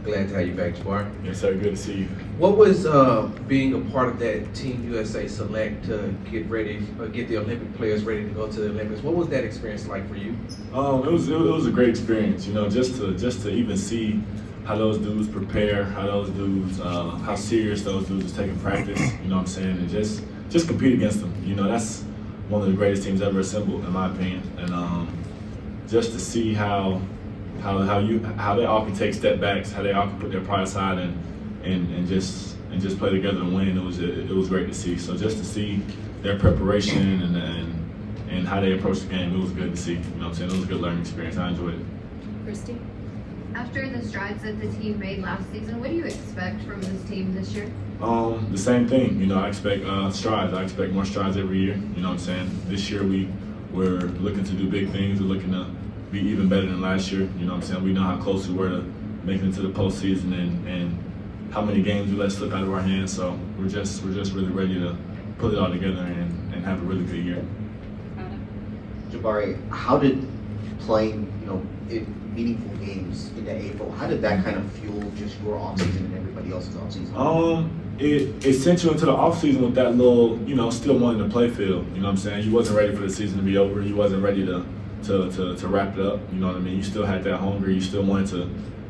Glad to have you back, Jabari. Yes, sir. Good to see you. What was being a part of that Team USA select to get ready, get the Olympic players ready to go to the Olympics? What was that experience like for you? It was a great experience. Just to even see how those dudes prepare, how those dudes, how serious those dudes is taking practice. You know what I'm saying, and just compete against them. That's one of the greatest teams ever assembled, in my opinion. And just to see how they all can take step backs, how they all can put their pride aside and just play together and win. It was great to see. So just to see their preparation and how they approach the game, it was good to see. You know what I'm saying? It was a good learning experience. I enjoyed it. Christy? After the strides that the team made last season, what do you expect from this team this year? The same thing. I expect strides. I expect more strides every year. You know what I'm saying? This year we're looking to do big things. We're looking to be even better than last year. You know what I'm saying? We know how close we were to making it to the postseason and how many games we let slip out of our hands. So we're just really ready to put it all together and have a really good year. Jabari, how did playing, in meaningful games into April, how did that kind of fuel just your offseason and everybody else's offseason? It sent you into the offseason with that little, still wanting to play feel. You know what I'm saying? You wasn't ready for the season to be over. You wasn't ready to wrap it up. You know what I mean? You still had that hunger. You still wanted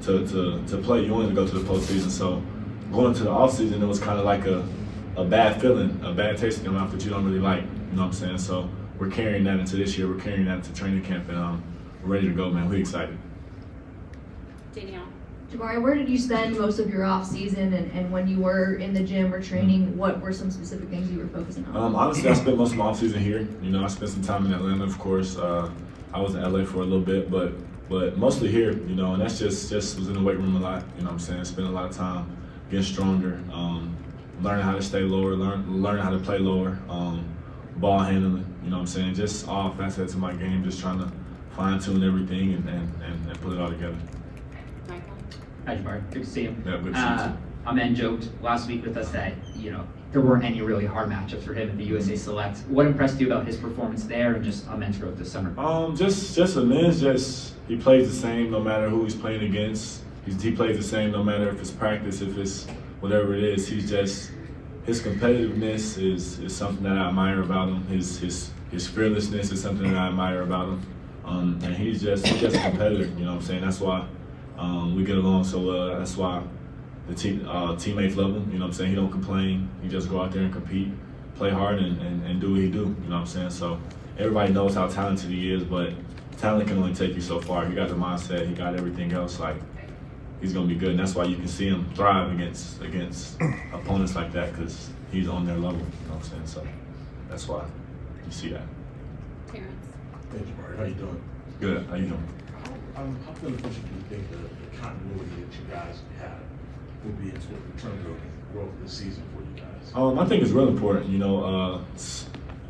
to play. You wanted to go to the postseason. So going into the offseason, it was kind of like a bad feeling, a bad taste in your mouth that you don't really like. You know what I'm saying? So we're carrying that into this year. We're carrying that into training camp, and we're ready to go, man. We're excited. Danielle? Jabari, where did you spend most of your off season, and when you were in the gym or training, what were some specific things you were focusing on? Honestly, I spent most of my off season here. I spent some time in Atlanta, of course. I was in LA for a little bit, but mostly here. And that's just was in the weight room a lot. You know what I'm saying? Spending a lot of time getting stronger, learning how to stay lower, learning how to play lower, ball handling. You know what I'm saying? Just all facets of my game, just trying to fine tune everything and put it all together. Michael? Hi, Jabari. Good to see you. Yeah, good to see you. Amen joked last week with us that, there weren't any really hard matchups for him at the USA Select. What impressed you about his performance there and just Amen's growth this summer? Just Amen's he plays the same no matter who he's playing against. He plays the same no matter if it's practice, if it's whatever it is. His competitiveness is something that I admire about him. His fearlessness is something that I admire about him. And he's just a competitor. You know what I'm saying? That's why we get along so well. That's why the teammates love him. You know what I'm saying? He don't complain. He just go out there and compete, play hard, and do what he do. You know what I'm saying? So everybody knows how talented he is, but talent can only take you so far. He got the mindset. He got everything else. Like, he's gonna be good, and that's why you can see him thrive against opponents like that, because he's on their level. You know what I'm saying? So that's why you see that. Terrence? Hey, Jabari, how you doing? Good. How you doing? How beneficial do you think the continuity that you guys have will be in terms of growth this season for you guys? I think it's real important.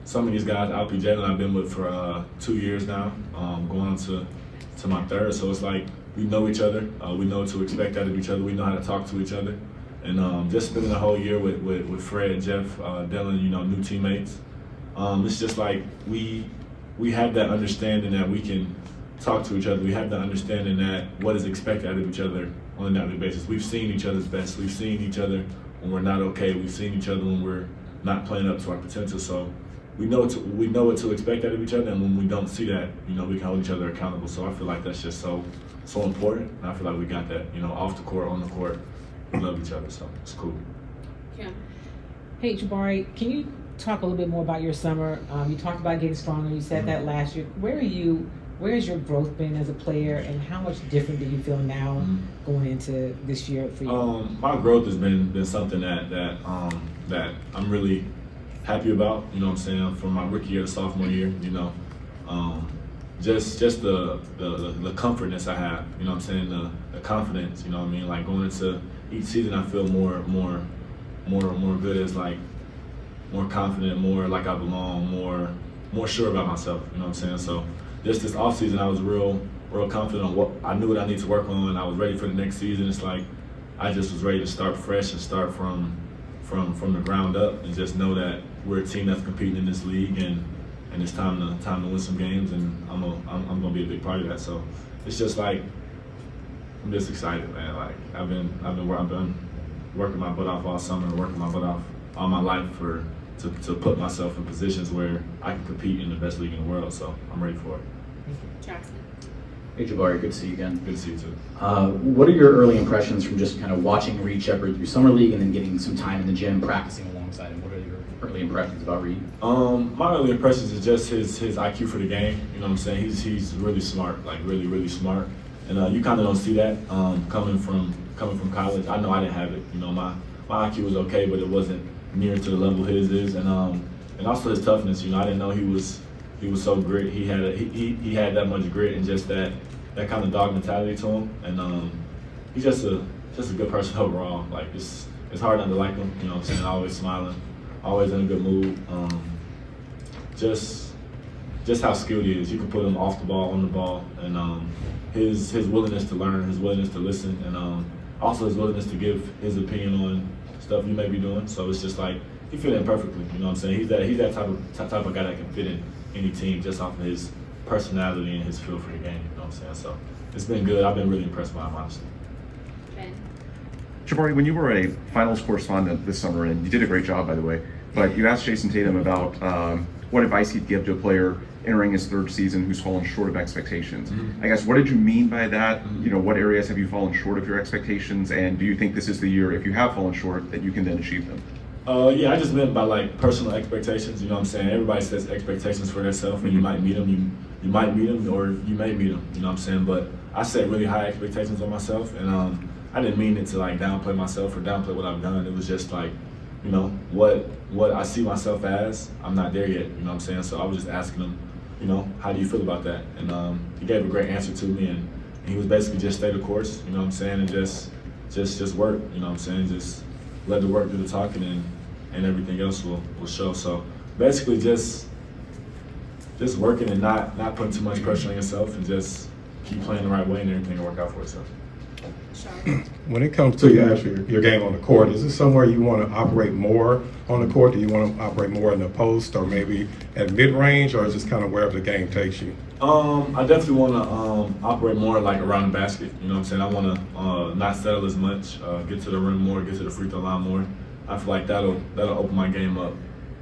Some of these guys, Alpi Jalen, I've been with for 2 years now, going on to my third. So it's like we know each other. We know what to expect out of each other. We know how to talk to each other. And just spending the whole year with Fred, Jeff, Dylan, new teammates. It's just like we have that understanding that we can talk to each other. We have that understanding that what is expected out of each other on a daily basis. We've seen each other's best. We've seen each other when we're not okay. We've seen each other when we're not playing up to our potential. So we know what to expect out of each other, and when we don't see that, we can hold each other accountable. So I feel like that's just so important. And I feel like we got that, off the court, on the court. We love each other, so it's cool. Kim? Hey, Jabari, can you talk a little bit more about your summer? You talked about getting stronger. You said that last year. Where has your growth been as a player, and how much different do you feel now going into this year for you? My growth has been something that I'm really happy about. You know what I'm saying? From my rookie year to sophomore year, just the comfortness I have. You know what I'm saying? The confidence. You know what I mean? Like going into each season, I feel more good, as like more confident, more like I belong, more sure about myself. You know what I'm saying? So just this off season, I was real confident on what I knew what I need to work on. I was ready for the next season. It's like I just was ready to start fresh and start from the ground up, and just know that we're a team that's competing in this league, and it's time to win some games, and I'm gonna be a big part of that. So it's just like I'm just excited, man. Like I've been working my butt off all summer, working my butt off all my life to put myself in positions where I can compete in the best league in the world. So I'm ready for it. Jackson. Hey Jabari, good to see you again. Good to see you too. What are your early impressions from just kind of watching Reed Shepherd through summer league and then getting some time in the gym practicing alongside him? What are your early impressions about Reed? My early impressions is just his IQ for the game. You know what I'm saying? He's really smart, like really smart. And you kind of don't see that coming from college. I know I didn't have it. You know, my IQ was okay, but it wasn't near to the level his is. And also his toughness. You know, I didn't know he was so grit. He had that much grit and just that kind of dog mentality to him. And he's just a good person overall. Like it's hard not to like him. You know what I'm saying? Always smiling, always in a good mood. Just how skilled he is. You can put him off the ball, on the ball, and his willingness to learn, his willingness to listen, and also his willingness to give his opinion on stuff you may be doing. So it's just like he fit in perfectly. You know what I'm saying? He's that type of guy that can fit in any team just off of his personality and his feel for the game. You know what I'm saying? So it's been good. I've been really impressed by him, honestly. Ben. Jabari, when you were a finals correspondent this summer, and you did a great job, by the way, but you asked Jason Tatum about what advice he'd give to a player entering his third season who's fallen short of expectations. Mm-hmm. I guess, what did you mean by that? You know, what areas have you fallen short of your expectations, and do you think this is the year, if you have fallen short, that you can then achieve them? Yeah, I just meant by like personal expectations. You know what I'm saying? Everybody sets expectations for themselves, and you might meet them. You might meet them, or you may meet them. You know what I'm saying? But I set really high expectations on myself, and I didn't mean it to like downplay myself or downplay what I've done. It was just like, you know, what I see myself as. I'm not there yet. You know what I'm saying? So I was just asking him, you know, how do you feel about that? And he gave a great answer to me, and he was basically just stay the course. You know what I'm saying? And just work. You know what I'm saying? Just let the work do the talking, and everything else will show. So basically just working and not putting too much pressure on yourself, and just keep playing the right way, and everything will work out for itself. Sean. When it comes to your game on the court, is this somewhere you want to operate more on the court? Do you want to operate more in the post or maybe at mid-range, or is this kind of wherever the game takes you? I definitely want to operate more like around the basket. You know what I'm saying? I want to not settle as much, get to the rim more, get to the free throw line more. I feel like that'll open my game up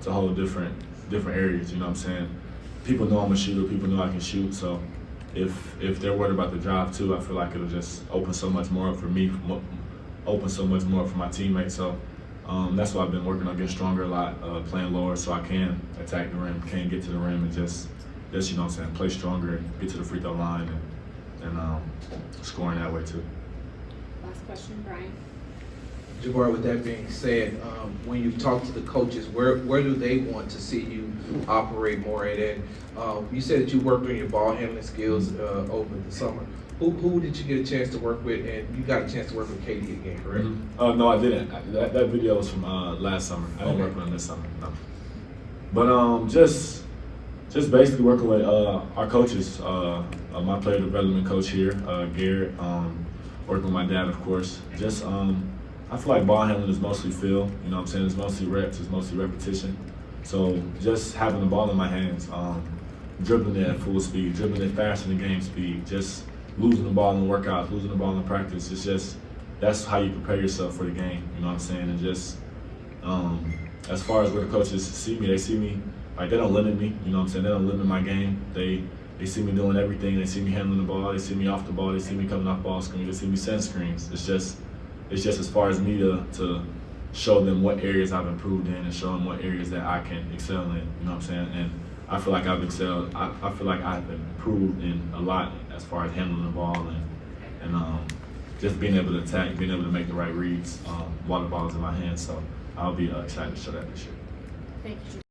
to whole different areas. You know what I'm saying? People know I'm a shooter. People know I can shoot. So if they're worried about the drive too, I feel like it'll just open so much more up for me, open so much more up for my teammates. So that's why I've been working on getting stronger a lot, playing lower so I can attack the rim, can get to the rim, and just you know what I'm saying, play stronger and get to the free throw line and scoring that way too. Last question, Brian. Jabari, with that being said, when you talk to the coaches, where do they want to see you operate more at? And you said that you worked on your ball handling skills over the summer. Who did you get a chance to work with? And you got a chance to work with KD again, correct? Mm-hmm. No, I didn't. That video was from last summer. I didn't work with him this summer. No. But just basically working with our coaches, my player development coach here, Garrett, working with my dad, of course. Just I feel like ball handling is mostly feel. You know what I'm saying? It's mostly reps. It's mostly repetition. So just having the ball in my hands, dribbling it at full speed, dribbling it faster than game speed, just losing the ball in workouts, losing the ball in practice. It's just, that's how you prepare yourself for the game. You know what I'm saying? And just as far as where the coaches see me, they see me, like they don't limit me. You know what I'm saying? They don't limit my game. They see me doing everything. They see me handling the ball. They see me off the ball. They see me coming off ball screen. They see me send screens. It's just as far as me to show them what areas I've improved in and show them what areas that I can excel in. You know what I'm saying? And I feel like I've excelled. I feel like I've improved in a lot as far as handling the ball and just being able to attack, being able to make the right reads while the ball is in my hands. So I'll be excited to show that this year. Thank you.